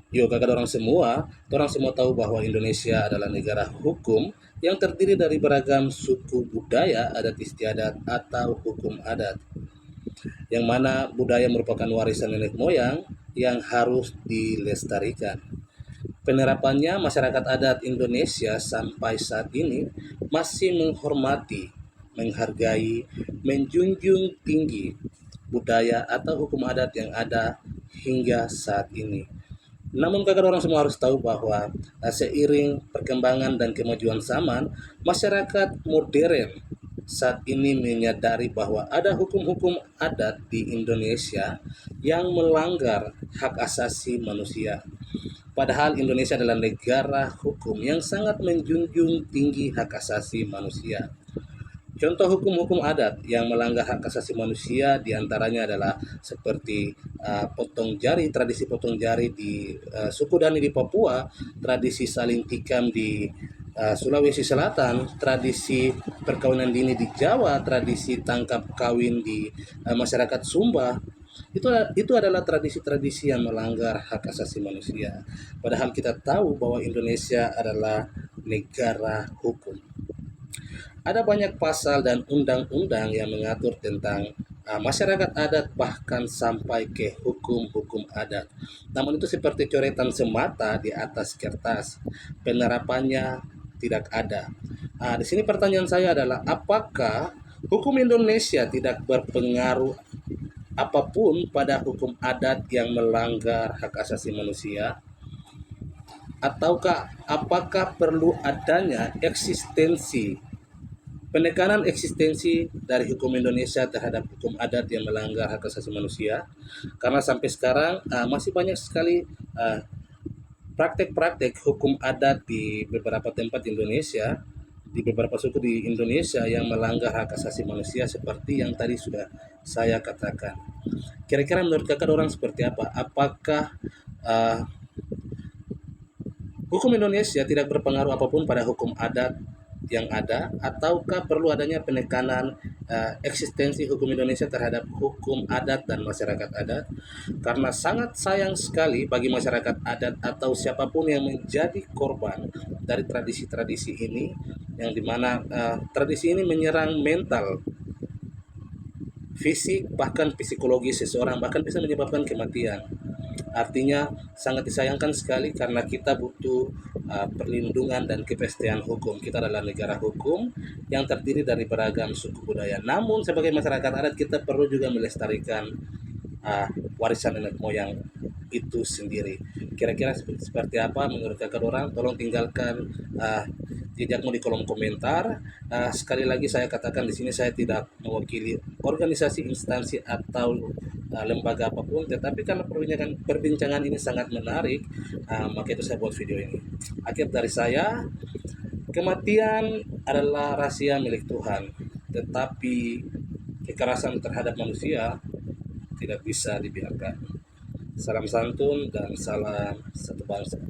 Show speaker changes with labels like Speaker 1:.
Speaker 1: Yuk kakak orang semua tahu bahwa Indonesia adalah negara hukum yang terdiri dari beragam suku budaya, adat istiadat, atau hukum adat. Yang mana budaya merupakan warisan nenek moyang yang harus dilestarikan. Penerapannya, masyarakat adat Indonesia sampai saat ini masih menghormati, menghargai, menjunjung tinggi budaya atau hukum adat yang ada hingga saat ini. Namun kakak orang semua harus tahu bahwa seiring perkembangan dan kemajuan zaman, masyarakat modern saat ini menyadari bahwa ada hukum-hukum adat di Indonesia yang melanggar hak asasi manusia. Padahal Indonesia adalah negara hukum yang sangat menjunjung tinggi hak asasi manusia. Contoh hukum-hukum adat yang melanggar hak asasi manusia diantaranya adalah seperti potong jari, tradisi potong jari di suku Dani di Papua, tradisi saling tikam di Sulawesi Selatan, tradisi perkawinan dini di Jawa, tradisi tangkap kawin di masyarakat Sumba. Itu adalah tradisi-tradisi yang melanggar hak asasi manusia. Padahal kita tahu bahwa Indonesia adalah negara hukum. Ada banyak pasal dan undang-undang yang mengatur tentang masyarakat adat bahkan sampai ke hukum-hukum adat. Namun itu seperti coretan semata di atas kertas. Penerapannya tidak ada. Di sini pertanyaan saya adalah apakah hukum Indonesia tidak berpengaruh apapun pada hukum adat yang melanggar hak asasi manusia? Ataukah apakah perlu adanya penekanan eksistensi dari hukum Indonesia terhadap hukum adat yang melanggar hak asasi manusia? Karena sampai sekarang masih banyak sekali praktek-praktek hukum adat di beberapa tempat di Indonesia, di beberapa suku di Indonesia yang melanggar hak asasi manusia seperti yang tadi sudah saya katakan. Kira-kira menurut kakak orang seperti apa? Apakah uh, hukum Indonesia tidak berpengaruh apapun pada hukum adat yang ada, ataukah perlu adanya penekanan eksistensi hukum Indonesia terhadap hukum adat dan masyarakat adat? Karena sangat sayang sekali bagi masyarakat adat atau siapapun yang menjadi korban dari tradisi-tradisi ini, yang dimana tradisi ini menyerang mental, fisik, bahkan psikologi seseorang, bahkan bisa menyebabkan kematian. Artinya sangat disayangkan sekali karena kita butuh perlindungan dan kepastian hukum. Kita adalah negara hukum yang terdiri dari beragam suku budaya. Namun sebagai masyarakat adat kita perlu juga melestarikan uh, warisan nenek moyang itu sendiri. Kira-kira seperti apa menurut kakak orang? Tolong tinggalkan jejakmu di kolom komentar. Sekali lagi saya katakan di sini saya tidak mewakili organisasi, instansi atau lembaga apapun, tetapi karena perbincangan ini sangat menarik, maka itu saya buat video ini. Akhir dari saya, kematian adalah rahasia milik Tuhan, tetapi kekerasan terhadap manusia tidak bisa dibiarkan. Salam santun dan salam satu bangsa.